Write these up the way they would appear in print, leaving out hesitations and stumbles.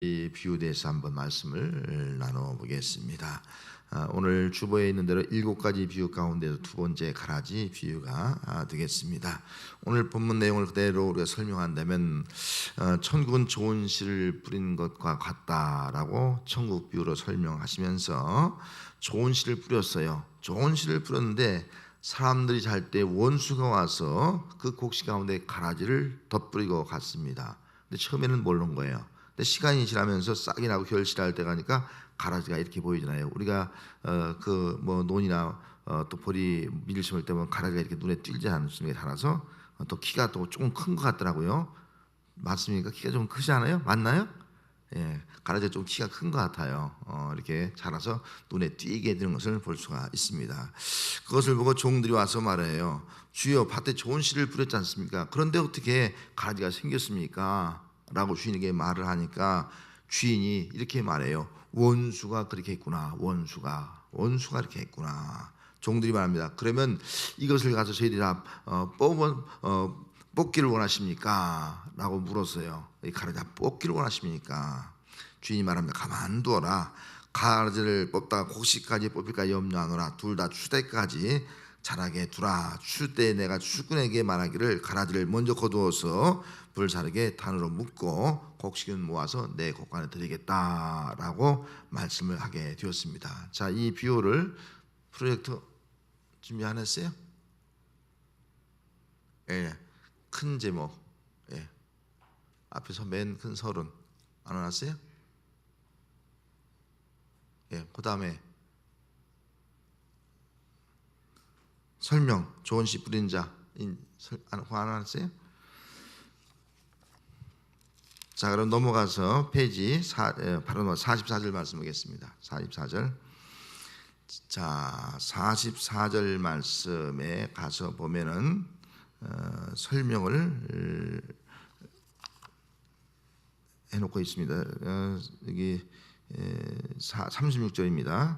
이 비유에 대해서 한번 말씀을 나눠보겠습니다. 오늘 주보에 있는 대로 7가지 비유 가운데서 두 번째 가라지 비유가 되겠습니다. 오늘 본문 내용을 그대로 우리가 설명한다면 천국은 좋은 씨를 뿌린 것과 같다라고 천국 비유로 설명하시면서 좋은 씨를 뿌렸어요. 좋은 씨를 뿌렸는데 사람들이 잘 때 원수가 와서 그 곡식 가운데 가라지를 덧뿌리고 갔습니다. 근데 처음에는 모르는 거예요. 근데 시간이 지나면서 싹이 나고 결실할 때 가니까 가라지가 이렇게 보이잖아요. 우리가 그 뭐 논이나 또 보리 밀 심을 때 보면 가라지가 이렇게 눈에 띄지 않습니까? 자라서 또 키가 또 조금 큰 것 같더라고요. 맞습니까? 키가 좀 크지 않아요? 맞나요? 예, 가라지가 좀 키가 큰 것 같아요. 이렇게 자라서 눈에 띄게 되는 것을 볼 수가 있습니다. 그것을 보고 종들이 와서 말해요. 주여, 밭에 좋은 씨를 뿌렸지 않습니까? 그런데 어떻게 가라지가 생겼습니까? 라고 주인에게 말을 하니까 주인이 이렇게 말해요. 원수가 그렇게 했구나. 원수가 이렇게 했구나. 종들이 말합니다. 그러면 이것을 가서 저희들이 다 뽑기를 원하십니까? 라고 물었어요. 이 가라지 뽑기를 원하십니까? 주인이 말합니다. 가만두어라. 가라지를 뽑다가 곡식까지 뽑힐까 염려하노라. 둘 다 추대까지 자라게 두라. 추 때 내가 추꾼에게 말하기를 가라지를 먼저 거두어서 불사르게 단으로 묶고 곡식은 모아서 내 곡간에 드리겠다라고 말씀을 하게 되었습니다. 자, 이 비유를 프로젝트 준비 안 했어요? 예, 큰 제목, 예, 앞에서 맨 큰 서론 안 해놨어요? 예, 그 다음에 설명, 좋은 씨 뿌린 자 안 해놨어요? 자, 그럼 넘어가서 페이지 바로 44절 말씀 보겠습니다. 44절. 자, 44절 말씀에 가서 보면은 설명을 해놓고 있습니다. 여기 36절입니다.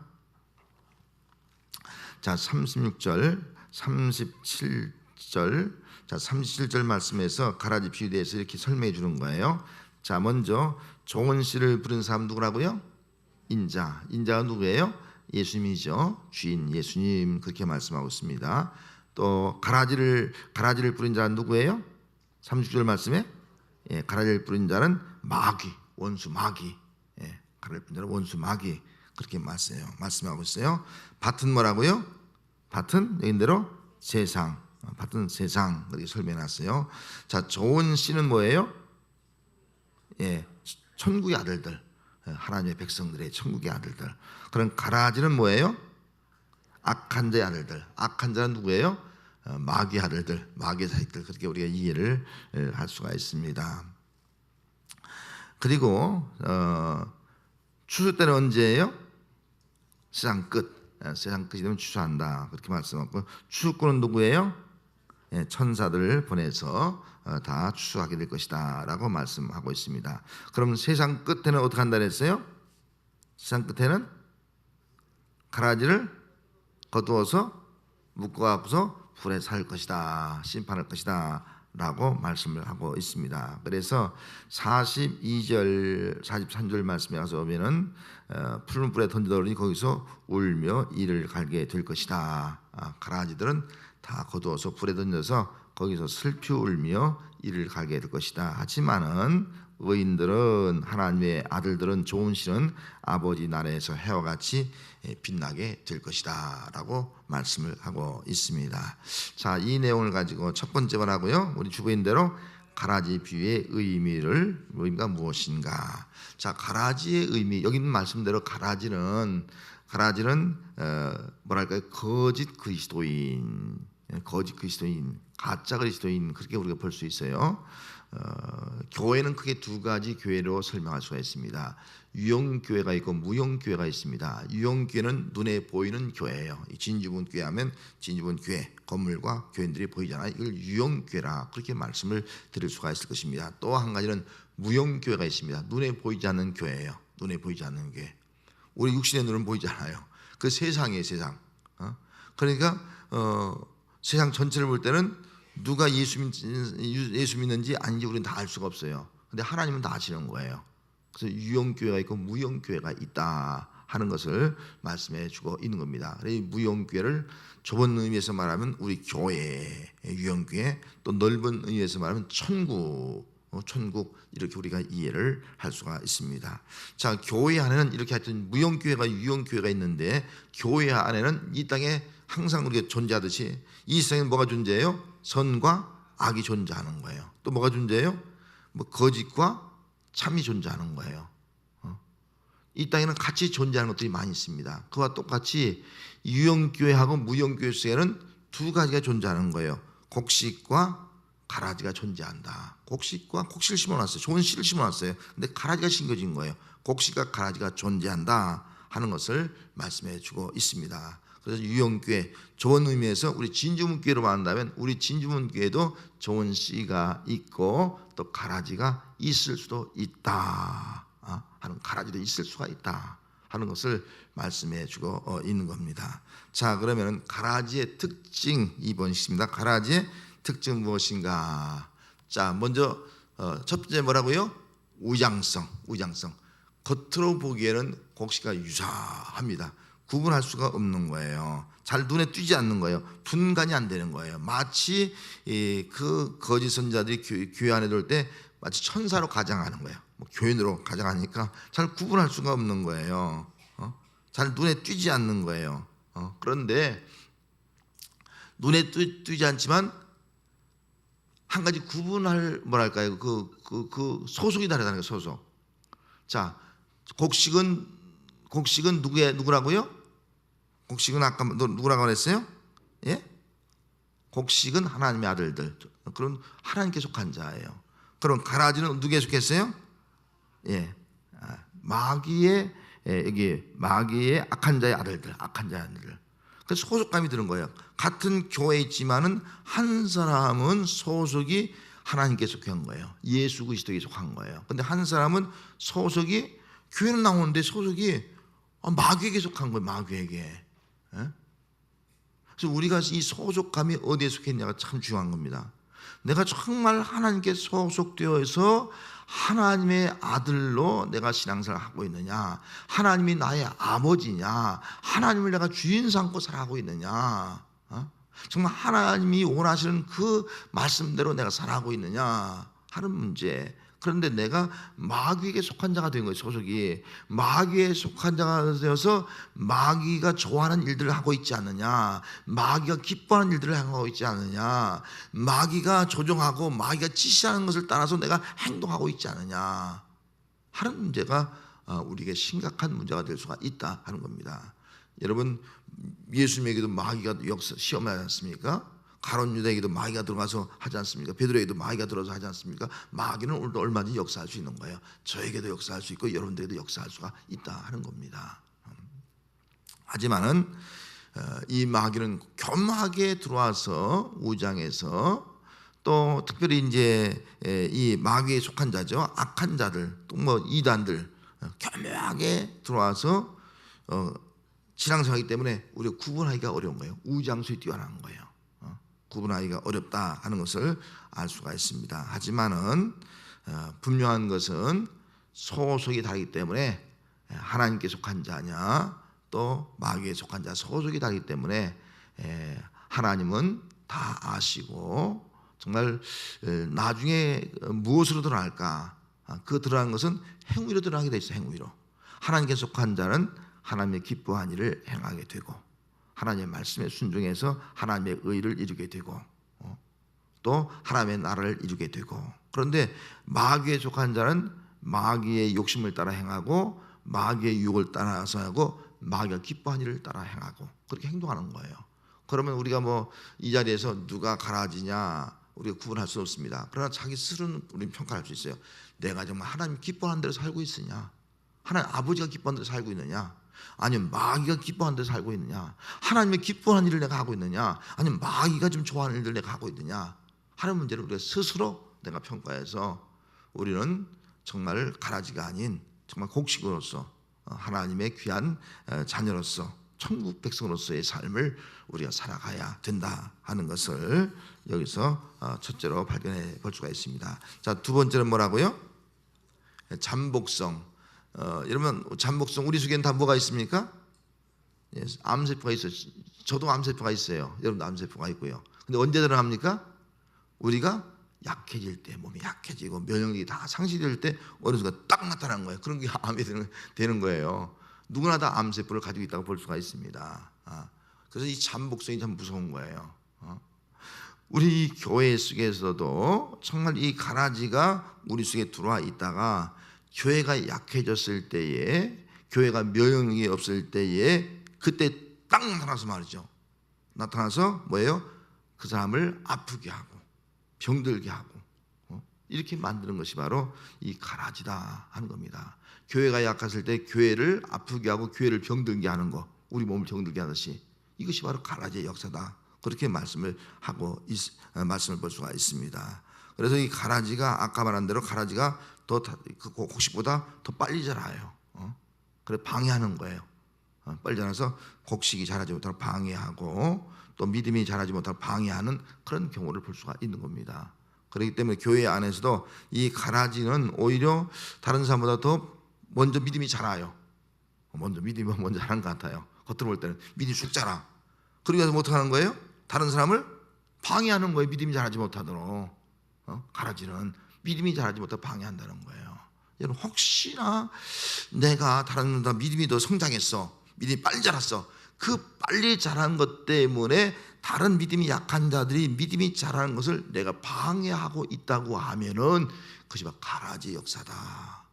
자, 36절, 37절. 자, 37절 말씀에서 가라지 비유에 대해서 이렇게 설명해 주는 거예요. 자, 먼저 좋은 씨를 부른 사람 누구라고요? 인자. 인자가 누구예요? 예수님이죠. 주인 예수님 그렇게 말씀하고 있습니다. 또 가라지를 뿌린 자는 누구예요? 36절 말씀에 가라지를 뿌린 자는 마귀, 원수 마귀. 가라지를 뿌린 자는 원수 마귀 그렇게 말씀하고 있어요. 밭은 뭐라고요? 밭은 여기대로 세상. 밭은 세상 그렇게 설명해놨어요. 자, 좋은 씨는 뭐예요? 천국의 아들들, 하나님의 백성들의 천국의 아들들. 그럼 가라지는 뭐예요? 악한 자의 아들들. 악한 자는 누구예요? 마귀 아들들, 마귀 자식들. 그렇게 우리가 이해를 할 수가 있습니다. 그리고 추수 때는 언제예요? 세상 끝. 세상 끝이 되면 추수한다. 그렇게 말씀하고, 추수꾼은 누구예요? 천사들을 보내서 다 추수하게 될 것이다 라고 말씀하고 있습니다. 그럼 세상 끝에는 어떻게 한다 그랬어요? 세상 끝에는 가라지를 거두어서 묶어갖고서 불에 살 것이다, 심판할 것이다 라고 말씀을 하고 있습니다. 그래서 42절 43절 말씀에 가서 보면은 푸른 불에 던져더니 거기서 울며 이를 갈게 될 것이다. 가라지들은 다 거두어서 불에 던져서 거기서 슬피 울며 이를 갈게 될 것이다. 하지만은 의인들은, 하나님의 아들들은, 좋은 씨는 아버지 나라에서 해와 같이 빛나게 될 것이다 라고 말씀을 하고 있습니다. 자, 이 내용을 가지고 첫 번째 뭐라고요? 우리 주부인대로 가라지 비유의 의미가 무엇인가? 자, 가라지의 의미, 여기 있는 말씀대로 가라지는 뭐랄까요? 거짓 그리스도인, 가짜 그리스도인 그렇게 우리가 볼 수 있어요. 교회는 크게 두 가지 교회로 설명할 수가 있습니다. 유형교회가 있고 무형교회가 있습니다. 유형교회는 눈에 보이는 교회예요. 진주분 교회 하면 진주분 교회 건물과 교인들이 보이잖아요. 이걸 유형교회라 그렇게 말씀을 드릴 수가 있을 것입니다. 또 한 가지는 무형교회가 있습니다. 눈에 보이지 않는 교회예요. 눈에 보이지 않는 교회. 우리 육신의 눈은 보이잖아요. 그 세상이에요, 세상. 그러니까 세상 전체를 볼 때는 누가 예수 믿는지 아닌지 우리는 다 알 수가 없어요. 근데 하나님은 다 아시는 거예요. 그래서 유형교회가 있고 무형교회가 있다 하는 것을 말씀해 주고 있는 겁니다. 이 무형교회를 좁은 의미에서 말하면 우리 교회 유형교회, 또 넓은 의미에서 말하면 천국 이렇게 우리가 이해를 할 수가 있습니다. 자, 교회 안에는 이렇게 하여튼 무형교회가 유형교회가 있는데, 교회 안에는 이 땅에 항상 우리가 존재하듯이 이 세상에 뭐가 존재해요? 선과 악이 존재하는 거예요. 또 뭐가 존재해요? 뭐 거짓과 참이 존재하는 거예요. 이 땅에는 같이 존재하는 것들이 많이 있습니다. 그와 똑같이 유형교회하고 무형교회 속에는 두 가지가 존재하는 거예요. 곡식과 가라지가 존재한다. 곡식과 곡식을 심어놨어요. 좋은 씨를 심어놨어요. 근데 가라지가 심겨진 거예요. 곡식과 가라지가 존재한다 하는 것을 말씀해 주고 있습니다. 그래서 유형교회, 좋은 의미에서 우리 진주문교회로 말한다면 우리 진주문교회도 좋은 씨가 있고 또 가라지가 있을 수도 있다 하는, 가라지도 있을 수가 있다 하는 것을 말씀해 주고 있는 겁니다. 자, 그러면 가라지의 특징 2번씩입니다. 가라지의 특징 무엇인가? 자, 먼저 첫 번째 뭐라고요? 우장성. 겉으로 보기에는 곡식과 유사합니다. 구분할 수가 없는 거예요. 잘 눈에 띄지 않는 거예요. 분간이 안 되는 거예요. 마치 그 거짓 선지자들이 교회 안에 들어올 때 마치 천사로 가장하는 거예요. 뭐 교인으로 가장하니까 잘 구분할 수가 없는 거예요. 잘 눈에 띄지 않는 거예요. 그런데 눈에 띄지 않지만 한 가지 구분할 뭐랄까요? 그 소속이 다르다는 거예요. 소속. 자, 곡식은 누구라고요? 곡식은 아까 누구라고 그랬어요? 예? 곡식은 하나님의 아들들. 그런 하나님께 속한 자예요. 그럼 가라지는 누구에 속했어요? 예, 마귀의 악한 자의 아들들. 그래서 소속감이 드는 거예요. 같은 교회에 있지만은 한 사람은 소속이 하나님께 속한 거예요. 예수 그리스도에 속한 거예요. 근데 한 사람은 소속이, 교회는 나오는데 소속이 마귀에게 속한 거예요. 마귀에게. 그래서 우리가 이 소속감이 어디에 속했냐가 참 중요한 겁니다. 내가 정말 하나님께 소속되어서 하나님의 아들로 내가 신앙생활을 하고 있느냐, 하나님이 나의 아버지냐, 하나님을 내가 주인 삼고 살아가고 있느냐, 정말 하나님이 원하시는 그 말씀대로 내가 살아가고 있느냐 하는 문제. 그런데 내가 마귀에게 속한 자가 된 거예요. 소속이 마귀에 속한 자가 되어서 마귀가 좋아하는 일들을 하고 있지 않느냐, 마귀가 기뻐하는 일들을 하고 있지 않느냐, 마귀가 조종하고 마귀가 지시하는 것을 따라서 내가 행동하고 있지 않느냐 하는 문제가 우리에게 심각한 문제가 될 수가 있다 하는 겁니다. 여러분, 예수님에게도 마귀가 시험하지 않습니까? 가룟 유다에게도 마귀가 들어가서 하지 않습니까? 베드로에게도 마귀가 들어서 하지 않습니까? 마귀는 오늘도 얼마든지 역사할 수 있는 거예요. 저에게도 역사할 수 있고 여러분들에게도 역사할 수가 있다 하는 겁니다. 하지만은 이 마귀는 겸하게 들어와서 우장해서, 또 특별히 이제 이 마귀에 속한 자죠, 악한 자들, 또 뭐 이단들 겸하게 들어와서 신앙생활이기 때문에 우리가 구분하기가 어려운 거예요. 우장수에 뛰어난 거예요. 구분하기가 어렵다 하는 것을 알 수가 있습니다. 하지만은 분명한 것은 소속이 다르기 때문에, 하나님께 속한 자냐 또 마귀에 속한 자, 소속이 다르기 때문에 하나님은 다 아시고 정말 나중에 무엇으로 드러날까, 그 드러난 것은 행위로 드러나게 돼 있어요. 행위로. 하나님께 속한 자는 하나님의 기뻐한 일을 행하게 되고, 하나님의 말씀에 순종해서 하나님의 의를 이루게 되고, 또 하나님의 나라를 이루게 되고. 그런데 마귀에 속한 자는 마귀의 욕심을 따라 행하고, 마귀의 유혹을 따라서 하고, 마귀가 기뻐한 일을 따라 행하고, 그렇게 행동하는 거예요. 그러면 우리가 뭐 이 자리에서 누가 가라지냐 우리가 구분할 수 없습니다. 그러나 자기 스스로는 우리는 평가할 수 있어요. 내가 정말 하나님 기뻐하는 대로 살고 있으냐, 하나님 아버지가 기뻐하는 대로 살고 있느냐, 아니면 마귀가 기뻐하는 데서 살고 있느냐, 하나님의 기뻐하는 일을 내가 하고 있느냐, 아니면 마귀가 좀 좋아하는 일을 내가 하고 있느냐 하는 문제를 우리가 스스로 내가 평가해서 우리는 정말 가라지가 아닌 정말 곡식으로서 하나님의 귀한 자녀로서 천국 백성으로서의 삶을 우리가 살아가야 된다 하는 것을 여기서 첫째로 발견해 볼 수가 있습니다. 자, 두 번째는 뭐라고요? 잠복성. 여러분 잠복성 우리 속에는 다 뭐가 있습니까? 예, 암세포가 있어요. 저도 암세포가 있어요. 여러분도 암세포가 있고요. 근데 언제 들어갑니까? 우리가 약해질 때, 몸이 약해지고 면역력이 다 상실될 때 어느 순간 딱 나타나는 거예요. 그런 게 암이 되는 거예요. 누구나 다 암세포를 가지고 있다고 볼 수가 있습니다. 그래서 이 잠복성이 참 무서운 거예요. 우리 교회 속에서도 정말 이 가라지가 우리 속에 들어와 있다가 교회가 약해졌을 때에, 교회가 면역력이 없을 때에 그때 딱 나타나서 말이죠. 나타나서 뭐예요? 그 사람을 아프게 하고 병들게 하고 이렇게 만드는 것이 바로 이 가라지다 하는 겁니다. 교회가 약했을 때 교회를 아프게 하고 교회를 병들게 하는 거, 우리 몸을 병들게 하듯이 이것이 바로 가라지의 역사다. 그렇게 말씀을 볼 수가 있습니다. 그래서 이 가라지가 아까 말한 대로 가라지가 더 곡식보다 더 빨리 자라요. 그래 방해하는 거예요. 빨리 자라서 곡식이 자라지 못하도록 방해하고 또 믿음이 자라지 못하도록 방해하는 그런 경우를 볼 수가 있는 겁니다. 그렇기 때문에 교회 안에서도 이 가라지는 오히려 다른 사람보다 더 먼저 믿음이 자라요. 믿음이 먼저 자란 것 같아요. 겉으로 볼 때는 믿음이 쑥 자라. 그러기 위해서 어떻게 하는 거예요? 다른 사람을 방해하는 거예요. 믿음이 자라지 못하도록. 가라지는 믿음이 자라지 못하도록 방해한다는 거예요. 여러분 혹시나 내가 다른 사람보다 믿음이 더 성장했어, 믿음이 빨리 자랐어, 그 빨리 자란 것 때문에 다른 믿음이 약한 자들이 믿음이 자라는 것을 내가 방해하고 있다고 하면은 그것이 바로 가라지 역사다.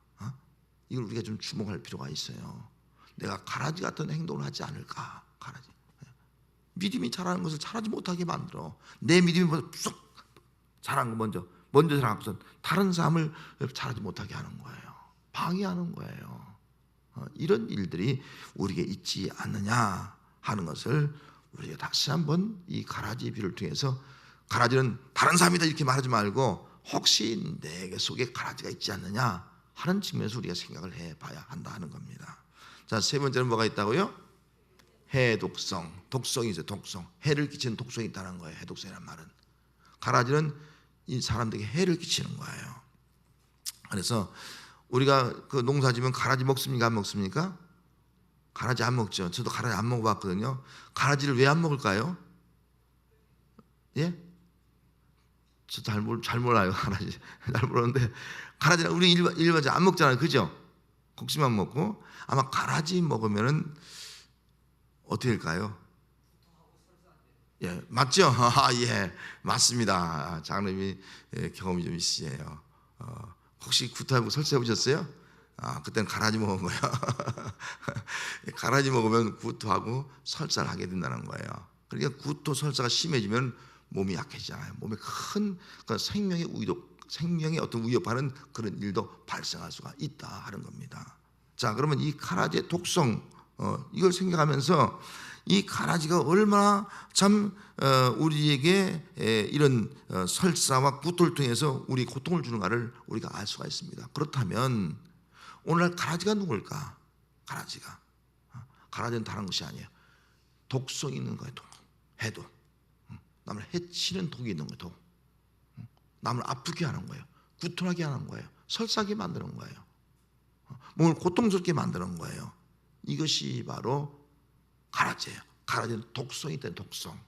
이걸 우리가 좀 주목할 필요가 있어요. 내가 가라지 같은 행동을 하지 않을까. 가라지 믿음이 자라는 것을 자라지 못하게 만들어. 내 믿음이 쑥 자란 거 먼저 자라고선 다른 사람을 자라지 못하게 하는 거예요. 방해하는 거예요. 이런 일들이 우리에게 있지 않느냐 하는 것을 우리가 다시 한번 이 가라지 비를 통해서, 가라지는 다른 사람이다 이렇게 말하지 말고 혹시 내 속에 가라지가 있지 않느냐 하는 측면에서 우리가 생각을 해봐야 한다 하는 겁니다. 자, 세 번째는 뭐가 있다고요? 해독성, 독성이 있어요. 독성, 해를 끼치는 독성이 있다는 거예요. 해독성이라는 말은 가라지는 이 사람들에게 해를 끼치는 거예요. 그래서 우리가 그 농사지면 가라지 먹습니까? 안 먹습니까? 가라지 안 먹죠. 저도 가라지 안 먹어봤거든요. 가라지를 왜 안 먹을까요? 예? 저 잘 몰라요. 가라지 잘 모르는데 가라지는 우리 일반적으로 안 먹잖아요, 그죠? 곡식만 먹고. 아마 가라지 먹으면은 어떻게 될까요? 예, 맞죠? 예, 맞습니다. 장로님이 경험이 좀 있으세요. 혹시 구토하고 설사해 보셨어요? 그때는 가라지 먹은 거예요. 가라지 먹으면 구토하고 설사를 하게 된다는 거예요. 그러니까 구토 설사가 심해지면 몸이 약해지잖아요. 몸에 큰 생명의 어떤 위협하는 그런 일도 발생할 수가 있다 하는 겁니다. 자, 그러면 이 가라지의 독성, 이걸 생각하면서 이 가라지가 얼마나 참 우리에게 이런 설사와 구토를 통해서 우리 고통을 주는가를 우리가 알 수가 있습니다. 그렇다면 오늘날 가라지가 누굴까? 가라지는 다른 것이 아니에요. 독성이 있는 거예요. 해독, 남을 해치는 독이 있는 거예요. 남을 아프게 하는 거예요. 구토하게 하는 거예요. 설사하게 만드는 거예요. 몸을 고통스럽게 만드는 거예요. 이것이 바로 가라지예요. 가라지는 독성이 있다. 독성.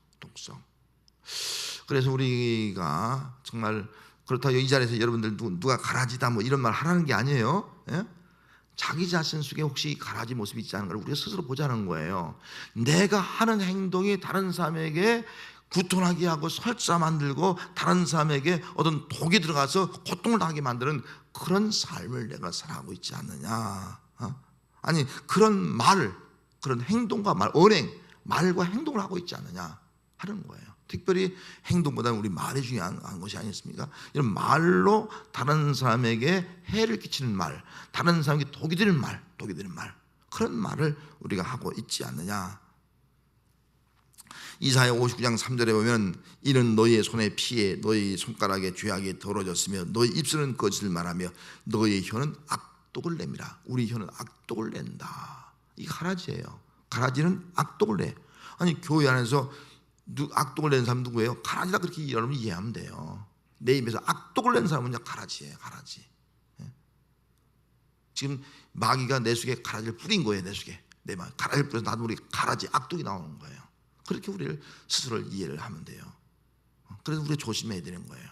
그래서 우리가 정말 그렇다고 이 자리에서 여러분들 누가 가라지다 뭐 이런 말 하라는 게 아니에요. 예? 자기 자신 속에 혹시 가라지 모습이 있지 않은 걸 우리가 스스로 보자는 거예요. 내가 하는 행동이 다른 사람에게 구토하게 하고 설사 만들고 다른 사람에게 어떤 독이 들어가서 고통을 당하게 만드는 그런 삶을 내가 살아가고 있지 않느냐. 아니 그런 그런 행동과 말과 행동을 하고 있지 않느냐 하는 거예요. 특별히 행동보다는 우리 말이 중요한 것이 아니었습니까? 이런 말로 다른 사람에게 해를 끼치는 말, 다른 사람에게 독이 되는 말, 그런 말을 우리가 하고 있지 않느냐. 이사야 59장 3절에 보면 이는 너희의 손에 피해 너희 손가락에 죄악이 더러졌으며 너희 입술은 거짓을 말하며 너희 혀는 악독을 내미라. 우리 혀는 악독을 낸다. 이 가라지예요. 가라지는 악독을 내. 아니 교회 안에서 악독을 낸 사람 누구예요? 가라지다. 그렇게 여러분 이해하면 돼요. 내 입에서 악독을 낸 사람은 가라지예요. 가라지. 지금 마귀가 내 속에 가라지를 뿌린 거예요. 내 속에 내 마음 가라지를 뿌려서 나도 우리 가라지 악독이 나오는 거예요. 그렇게 우리를 스스로를 이해를 하면 돼요. 그래서 우리가 조심해야 되는 거예요.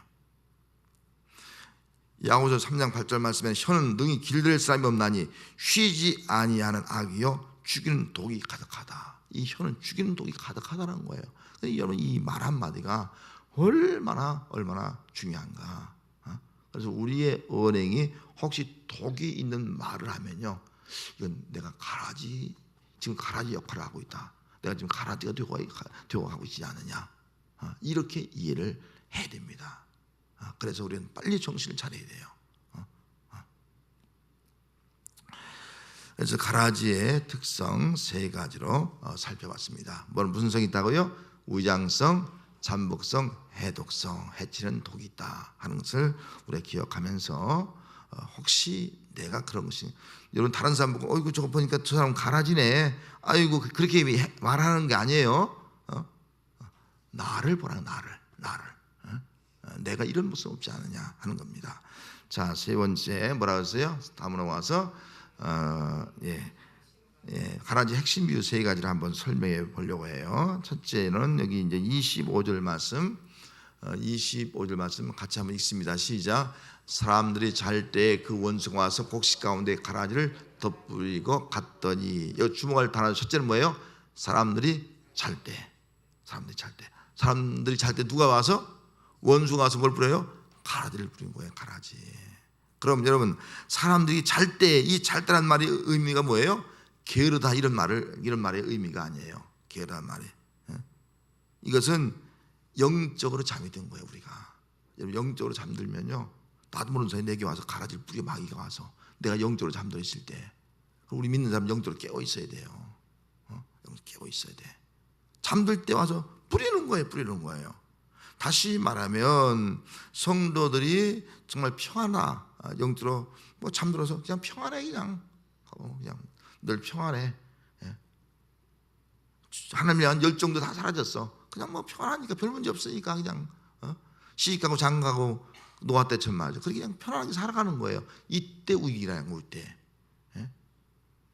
야고보서 3장 8절 말씀에 혀는 능히 길들일 사람이 없나니 쉬지 아니하는 악이요 죽이는 독이 가득하다. 이 혀는 죽이는 독이 가득하다는 거예요. 여러분 이 말 한마디가 얼마나 중요한가. 그래서 우리의 언행이 혹시 독이 있는 말을 하면요, 이건 내가 지금 가라지 역할을 하고 있다. 내가 지금 가라지가 되고 가고 있지 않느냐. 이렇게 이해를 해야 됩니다. 그래서 우리는 빨리 정신을 차려야 돼요. 그래서 가라지의 특성 3가지로 살펴봤습니다. 무슨 성이 있다고요? 위장성, 잠복성, 해독성, 해치는 독이 있다 하는 것을 우리가 기억하면서 혹시 내가 그런 것이, 여러분 다른 사람 보고 어이구 저거 보니까 저 사람 가라지네, 아이고 그렇게 말하는 게 아니에요. 나를 보라, 나를 내가 이런 모습 없지 않느냐 하는 겁니다. 자, 3번째 뭐라고 했어요? 다음으로 와서 가라지 핵심 비유 3가지를 한번 설명해 보려고 해요. 첫째는 여기 이제 25절 말씀, 25절 말씀 같이 한번 읽습니다. 시작. 사람들이 잘 때 그 원수가 와서 곡식 가운데 가라지를 덧뿌리고 갔더니, 여기 주목할 단어 첫째는 뭐예요? 사람들이 잘 때. 사람들이 잘 때 누가 와서? 원수가 와서 뭘 뿌려요? 가라지를 뿌린 거예요. 가라지. 그럼 여러분, 사람들이 잘 때, 이 잘 때란 말의 의미가 뭐예요? 게으르다 이런 말의 의미가 아니에요. 게으르다는 말이. 이것은 영적으로 잠이 든 거예요. 우리가 영적으로 잠들면요, 나도 모르는 사이에 내게 와서 가라지를 뿌려, 마귀가 와서 내가 영적으로 잠들어 있을 때, 우리 믿는 사람 영적으로 깨어 있어야 돼요. 영적으로 깨어 있어야 돼. 잠들 때 와서 뿌리는 거예요. 다시 말하면 성도들이 정말 평안하, 영적으로 잠들어서 그냥 평안해, 그냥 늘 평안해. 하나님에 대한 열정도 다 사라졌어. 그냥 평안하니까 별 문제 없으니까 그냥 시집가고 장가고 노아 때처럼 맞아. 그렇게 그냥 편안하게 살아가는 거예요. 이때 위기라는 거, 이때.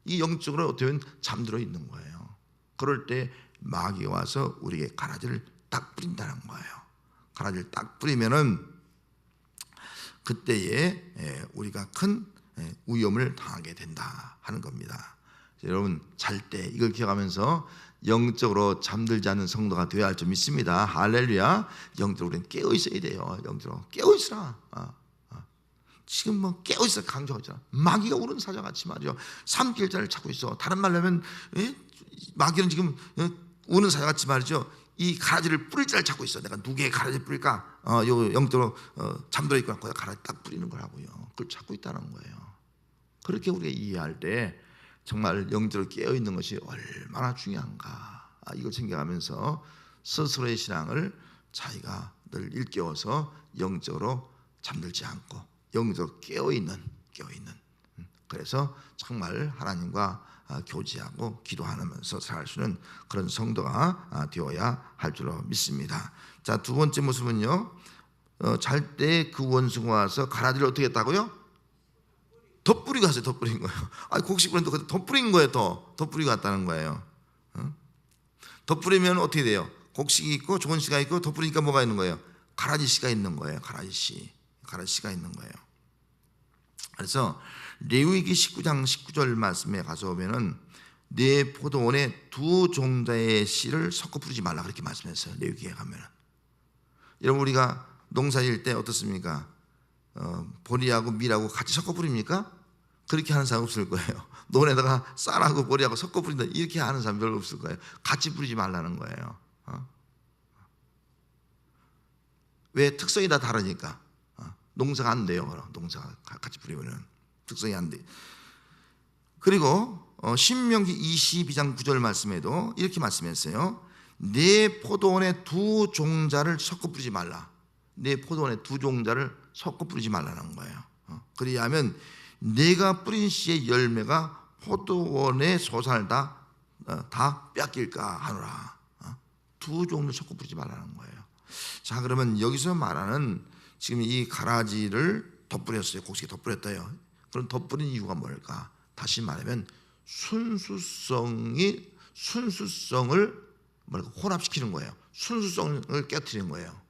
이 영적으로 어떻게 보면 잠들어 있는 거예요. 그럴 때 마귀가 와서 우리에게 가라지를 딱 뿌린다는 거예요. 가라지를 딱 뿌리면은 그때에 우리가 큰 위험을 당하게 된다 하는 겁니다. 여러분 잘 때 이걸 기억하면서 영적으로 잠들지 않는 성도가 되어야 할 줄 믿습니다. 할렐루야. 영적으로 우리는 깨어 있어야 돼요. 영적으로 깨어 있으라. 지금 깨어 있어 강조하잖아. 마귀가 우는 사자같이 말이요, 삼킬자를 찾고 있어. 다른 말로 하면 마귀는 지금 우는 사자같이 말이죠, 이 가라지를 뿌릴 자를 찾고 있어. 내가 누구의 가라지를 뿌릴까? 요 영적으로 잠들어 있고 거기다 가라지 딱 뿌리는 거라고요. 그걸 찾고 있다는 거예요. 그렇게 우리가 이해할 때 정말 영적으로 깨어 있는 것이 얼마나 중요한가, 이걸 생각하면서 스스로의 신앙을 자기가 늘 일깨워서 영적으로 잠들지 않고 영적으로 깨어 있는. 그래서 정말 하나님과 교제하고 기도하면서 살 수 있는 그런 성도가 되어야 할 줄로 믿습니다. 자, 2번째 모습은요, 잘 때 그 원수가 와서 가라지를 어떻게 했다고요? 덧뿌리고 갔어요. 덧뿌린 거예요. 곡식 뿌렸는데 덧뿌린 거예요. 덧뿌리고 갔다는 거예요. 덧뿌리면 어떻게 돼요? 곡식이 있고 좋은 씨가 있고 덧뿌리니까 뭐가 있는 거예요? 가라지 씨가 있는 거예요. 가라지 씨가 있는 거예요. 그래서 레위기 19장 19절 말씀에 가서 보면은 내 포도원에 2 종자의 씨를 섞어 뿌리지 말라, 그렇게 말씀했어요. 레위기에 가면은. 여러분 우리가 농사일 때 어떻습니까? 보리하고 밀하고 같이 섞어 뿌립니까? 그렇게 하는 사람 없을 거예요. 논에다가 쌀하고 보리하고 섞어 뿌린다, 이렇게 하는 사람 별로 없을 거예요. 같이 뿌리지 말라는 거예요. 왜? 특성이 다 다르니까. 농사가 안 돼요. 농사가 같이 뿌리면 특성이 안 돼. 그리고 신명기 22장 9절 말씀에도 이렇게 말씀했어요. 내 포도원에 2 종자를 섞어 뿌리지 말라. 내 포도원에 2 종자를 섞어 뿌리지 말라는 거예요. 그리하면 내가 뿌린 씨의 열매가 포도원의 소산을 다 뺏길까 하노라. 2 종류를 섞어 뿌리지 말라는 거예요. 자, 그러면 여기서 말하는 지금 이 가라지를 덧뿌렸어요. 곡식에 덧뿌렸어요. 그럼 덧뿌린 이유가 뭘까? 다시 말하면 순수성을 혼합시키는 거예요. 순수성을 깨트리는 거예요.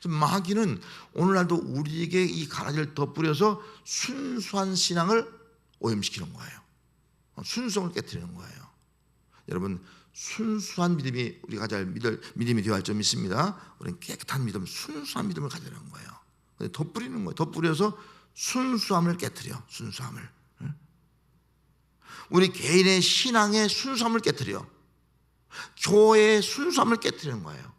마귀는 오늘날도 우리에게 이 가라지를 덧뿌려서 순수한 신앙을 오염시키는 거예요. 순수성을 깨트리는 거예요. 여러분, 순수한 믿음이 우리가 가질 믿음이 되어야 할 점이 있습니다. 우리는 깨끗한 믿음, 순수한 믿음을 가지라는 거예요. 덧뿌리는 거예요. 덧뿌려서 순수함을 깨트려. 순수함을. 우리 개인의 신앙의 순수함을 깨트려. 교회의 순수함을 깨트리는 거예요.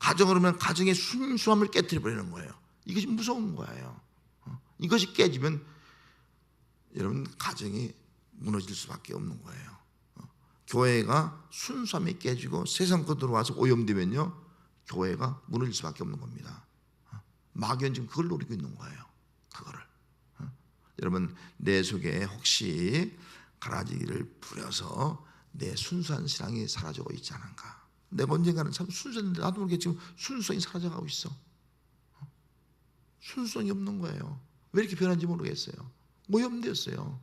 가정을 하면 가정의 순수함을 깨트려 버리는 거예요. 이것이 무서운 거예요. 이것이 깨지면 여러분 가정이 무너질 수밖에 없는 거예요. 교회가 순수함이 깨지고 세상 것 들어와서 오염되면요, 교회가 무너질 수밖에 없는 겁니다. 마귀는 지금 그걸 노리고 있는 거예요. 그거를. 여러분, 내 속에 혹시 가라지를 부려서 내 순수한 신앙이 사라지고 있지 않은가? 내가 언젠가는 참 순수했는데 나도 모르게 지금 순수성이 사라져가고 있어. 순수성이 없는 거예요. 왜 이렇게 변한지 모르겠어요. 오염되었어요.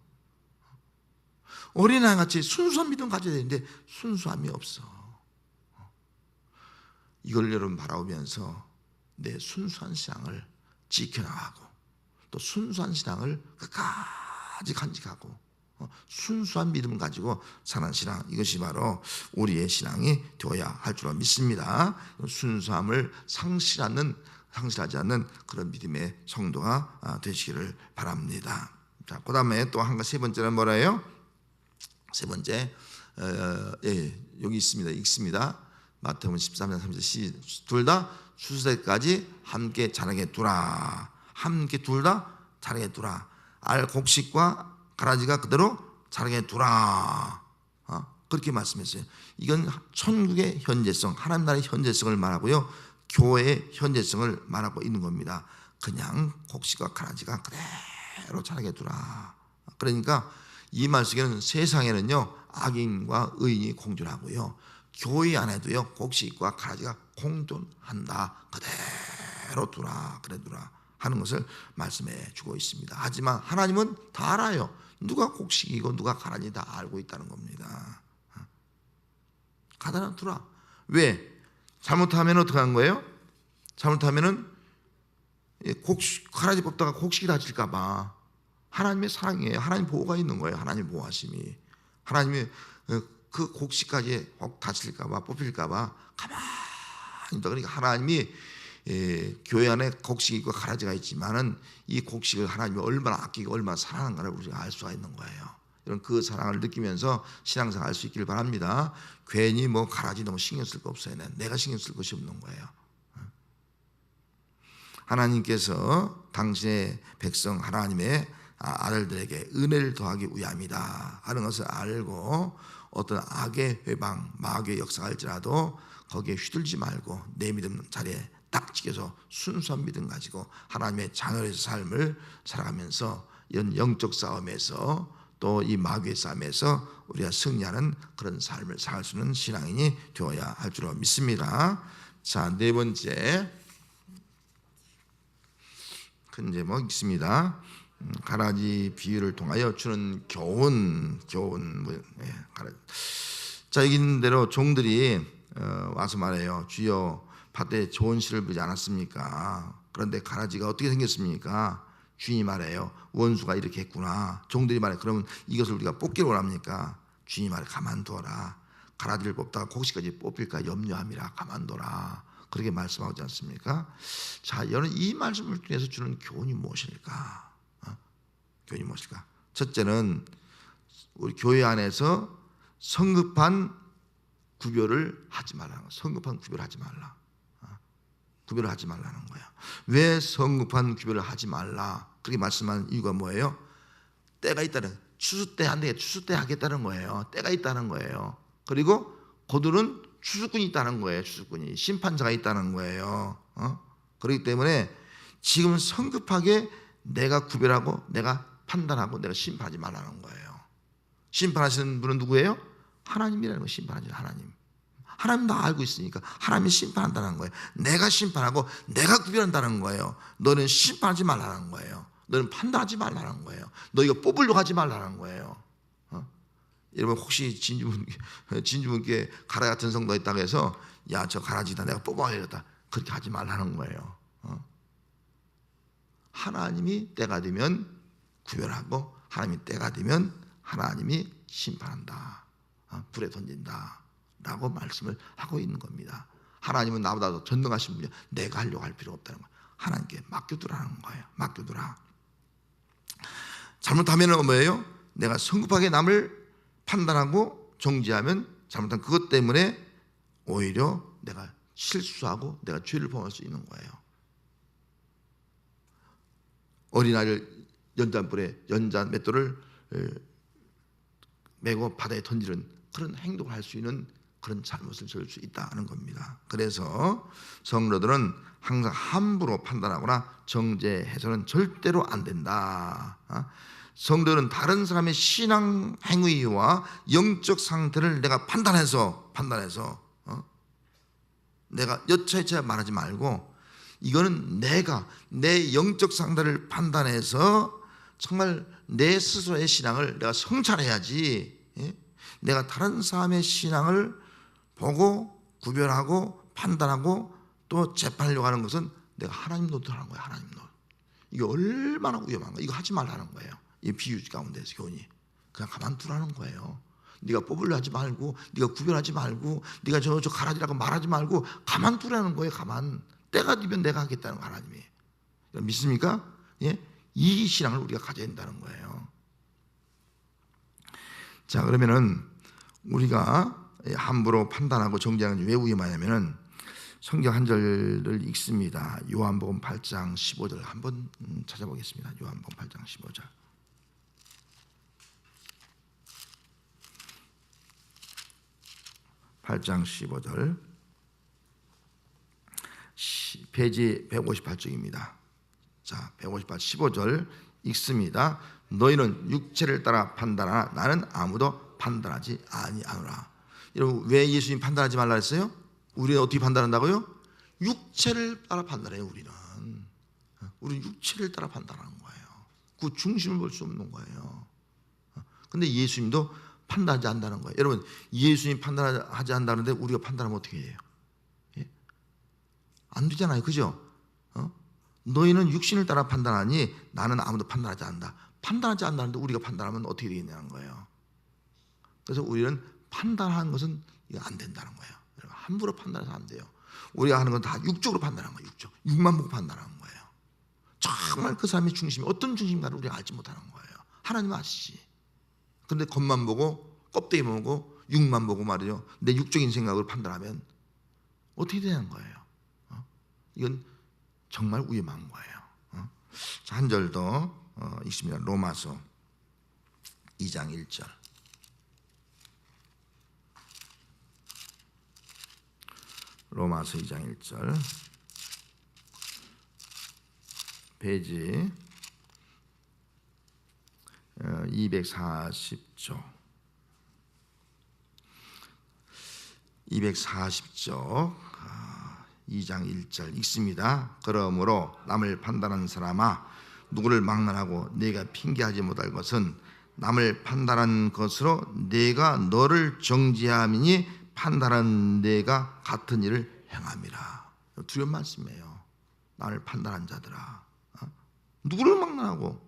어린아이같이 순수한 믿음 가져야 되는데 순수함이 없어. 이걸 여러분 바라보면서 내 순수한 신앙을 지켜나가고 또 순수한 신앙을 끝까지 간직하고 순수한 믿음을 가지고 사는 신앙, 이것이 바로 우리의 신앙이 되어야 할 줄 믿습니다. 순수함을 상실하지 않는 그런 믿음의 성도가 되시기를 바랍니다. 자, 그 다음에 또 세 번째는 뭐라요? 세 번째, 여기 있습니다. 읽습니다. 마태복음 13장 30절, 둘 다 추수때까지 함께 자라게 두라. 함께 둘 다 자라게 두라. 알 곡식과 가라지가 그대로 자라게 두라. 그렇게 말씀했어요. 이건 천국의 현재성, 하나님 나라의 현재성을 말하고요, 교회의 현재성을 말하고 있는 겁니다. 그냥 곡식과 가라지가 그대로 자라게 두라. 그러니까 이 말 속에는 세상에는요, 악인과 의인이 공존하고요, 교회 안에도요, 곡식과 가라지가 공존한다. 그대로 두라, 그래 두라 하는 것을 말씀해 주고 있습니다. 하지만 하나님은 다 알아요. 누가 곡식이고 누가 가라지 다 알고 있다는 겁니다. 가다나 두라. 왜? 잘못하면 어떻게 하는 거예요? 잘못하면은 가라지 뽑다가 곡식이 다칠까 봐. 하나님의 사랑이에요. 하나님 보호가 있는 거예요. 하나님 보호하심이. 하나님이 그 곡식까지 혹 다칠까 봐, 뽑힐까 봐 가만히 있다. 그러니까 하나님이 교회 안에 곡식이 있고 가라지가 있지만은 이 곡식을 하나님이 얼마나 아끼고 얼마나 사랑하는가를 우리가 알 수가 있는 거예요. 여러분, 그 사랑을 느끼면서 신앙생활 할 수 있기를 바랍니다. 괜히 뭐 가라지 너무 신경 쓸 거 없어요. 내가 신경 쓸 것이 없는 거예요. 하나님께서 당신의 백성 하나님의 아들들에게 은혜를 더하기 위함이다 하는 것을 알고 어떤 악의 회방, 마귀의 역사가 할지라도 거기에 휘둘지 말고 내 믿음 자리에 딱 지켜서 순수한 믿음 가지고 하나님의 자녀로서 삶을 살아가면서 이런 영적 싸움에서 또 이 마귀의 싸움에서 우리가 승리하는 그런 삶을 살 수 있는 신앙인이 되어야 할 줄 믿습니다. 자, 네 번째 큰 제목 있습니다. 가라지 비유를 통하여 주는 교훈. 자, 여기 있는 대로 종들이 와서 말해요. 주여, 밭에 좋은 씨를 부지 않았습니까? 그런데 가라지가 어떻게 생겼습니까? 주인이 말해요. 원수가 이렇게 했구나. 종들이 말해. 그러면 이것을 우리가 뽑기를 원합니까? 주인이 말해. 가만둬라. 가라지를 뽑다가 곡식까지 뽑힐까 염려함이라. 가만둬라. 그렇게 말씀하지 않습니까? 자, 여러분, 이 말씀을 통해서 주는 교훈이 무엇일까? 교훈이 무엇일까? 첫째는 우리 교회 안에서 성급한 구별을 하지 말라는 거야. 성급한 구별을 하지 말라. 구별을 하지 말라는 거야. 왜 성급한 구별을 하지 말라? 그렇게 말씀하는 이유가 뭐예요? 때가 있다는, 추수 때 한데 추수 때 하겠다는 거예요. 때가 있다는 거예요. 그리고 그들은 추수꾼이 있다는 거예요. 추수꾼이 심판자가 있다는 거예요. 그렇기 때문에 지금 성급하게 내가 구별하고 내가 판단하고 내가 심판하지 말라는 거예요. 심판하시는 분은 누구예요? 하나님이라는 거. 심판하시는 하나님. 하나님 다 알고 있으니까 하나님이 심판한다는 거예요. 내가 심판하고 내가 구별한다는 거예요. 너는 심판하지 말라는 거예요. 너는 판단하지 말라는 거예요. 너 이거 뽑으려고 하지 말라는 거예요. 여러분 혹시 진주분께 가라 같은 성도가 있다고 해서 야 저 가라지다 내가 뽑아야겠다 그렇게 하지 말라는 거예요. 하나님이 때가 되면 구별하고 하나님이 때가 되면 하나님이 심판한다. 불에 던진다 라고 말씀을 하고 있는 겁니다. 하나님은 나보다 더 전능하신 분이야. 내가 하려고 할 필요 없다는 거예요. 하나님께 맡겨두라는 거예요. 맡겨두라. 잘못하면 뭐예요? 내가 성급하게 남을 판단하고 정죄하면 잘못한 그것 때문에 오히려 내가 실수하고 내가 죄를 범할 수 있는 거예요. 어린아이를 연잔 맷돌을 메고 바다에 던지는 그런 행동을 할 수 있는 그런 잘못을 저질 수 있다는 겁니다. 그래서 성도들은 항상 함부로 판단하거나 정죄해서는 절대로 안 된다. 성도는 다른 사람의 신앙 행위와 영적 상태를 내가 판단해서 내가 여차여차 말하지 말고 이거는 내가 내 영적 상태를 판단해서 정말 내 스스로의 신앙을 내가 성찰해야지. 내가 다른 사람의 신앙을 보고 구별하고 판단하고 또 재판하려고 하는 것은 내가 하나님 노릇하는 거야. 하나님 노릇. 이게 얼마나 위험한 거야. 이거 하지 말라는 거예요. 이 비유 가운데서 교훈이 그냥 가만두라는 거예요. 네가 뽑으려 하지 말고 네가 구별하지 말고 네가 저 가라지라고 말하지 말고 가만두라는 거예요. 가만. 때가 되면 내가 하겠다는 거 하나님이. 믿습니까? 예? 이 신앙을 우리가 가져야 된다는 거예요. 자, 그러면은 우리가 함부로 판단하고 정죄하는 게 왜 위험하냐면은 성경 한 절을 읽습니다. 요한복음 8장 15절 한번 찾아보겠습니다. 요한복음 8장 15절. (8장 15절) 페이지 158쪽입니다. 자, 158 15절 읽습니다. 너희는 육체를 따라 판단하나 나는 아무도 판단하지 아니하노라. 여러분 왜 예수님 판단하지 말라 했어요? 우리는 어떻게 판단한다고요? 육체를 따라 판단해요. 우리는 육체를 따라 판단하는 거예요. 그 중심을 볼 수 없는 거예요. 근데 예수님도 판단하지 않는다는 거예요. 여러분 예수님 판단하지 않는다는데 우리가 판단하면 어떻게 해요? 예? 안 되잖아요. 그죠? 너희는 육신을 따라 판단하니 나는 아무도 판단하지 않는다. 판단하지 않는다는데 우리가 판단하면 어떻게 되겠냐는 거예요. 그래서 우리는 판단하는 것은 이거 안 된다는 거예요. 함부로 판단해서 안 돼요. 우리가 하는 건 다 육적으로 판단하는 거예요. 육만 보고 판단하는 거예요. 정말 그 사람의 중심이 어떤 중심인가를 우리가 알지 못하는 거예요. 하나님 아시지. 근데 겉만 보고 껍데기만 보고 육만 보고 말이죠. 내 육적인 생각으로 판단하면 어떻게 되는 거예요. 이건 정말 위험한 거예요. 자, 한 절 더 읽습니다. 로마서 2장 1절. 로마서 2장 1절 페이지 240쪽 2장 1절 읽습니다. 그러므로 남을 판단하는 사람아 누구를 막론하고 네가 핑계하지 못할 것은 남을 판단한 것으로 네가 너를 정죄함이니 판단한 네가 같은 일을 행함이라. 두려운 말씀이에요. 나를 판단한 자들아, 누구를 막론하고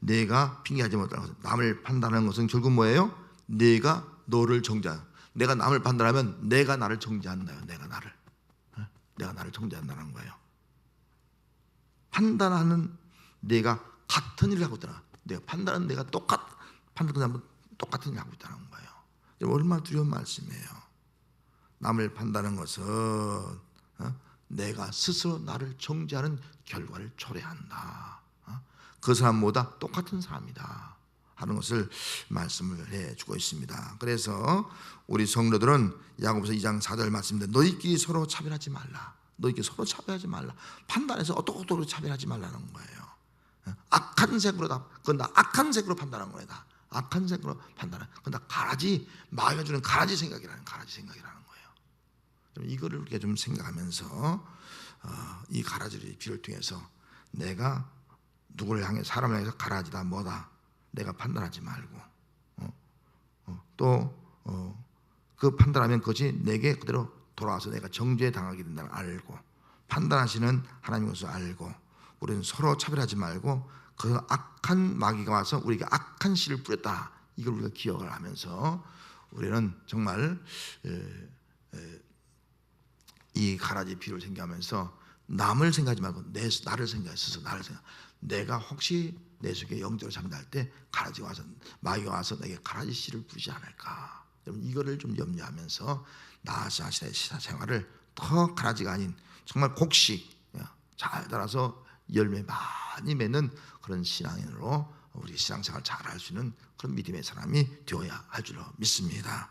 내가 핑계하지 못할 것은 남을 판단하는 것은 결국 뭐예요? 네가 너를 정죄한. 내가 남을 판단하면 내가 나를 정죄한다. 내가 나를 정죄한다는 거예요. 판단하는 내가 같은 일을 하고 있다. 내가 판단하는 내가 판단하는 똑같은 일을 하고 있다는 거예요. 얼마나 두려운 말씀이에요. 남을 판단하는 것은 내가 스스로 나를 정죄하는 결과를 초래한다. 그 사람보다 똑같은 사람이다 하는 것을 말씀을 해주고 있습니다. 그래서 우리 성도들은 야고보서 2장 4절 말씀인데 너희끼리 서로 차별하지 말라. 판단해서 어떻게 차별하지 말라는 거예요. 악한 색으로 그건 다 악한 색으로 판단한 거예요. 악한 색으로 판단한. 그건 다 가라지 마귀가 주는 가라지 생각이라는 거예요. 이거를 우리가 좀 생각하면서 이 가라지의 비유를 통해서 내가 누구를 향해 사람을 향해서 가라지다 뭐다 내가 판단하지 말고 또 그 판단하면 그것이 내게 그대로 돌아와서 내가 정죄 당하게 된다는 걸 알고 판단하시는 하나님 것을 알고 우리는 서로 차별하지 말고 그 악한 마귀가 와서 우리에게 악한 씨를 뿌렸다 이걸 우리가 기억을 하면서 우리는 정말 이 가라지 비유를 생각하면서 남을 생각하지 말고 나를 생각해 스스로 나를 생각. 내가 혹시 내 속에 영적으로 잠들 때 가라지가 와서 마귀가 와서 내게 가라지 씨를 뿌리지 않을까. 여러분 이거를 좀 염려하면서 나 자신의 신앙생활을 더 가라지가 아닌 정말 곡식 잘 따라서 열매 많이 맺는 그런 신앙인으로 우리 신앙생활 잘 할 수 있는 그런 믿음의 사람이 되어야 할 줄로 믿습니다.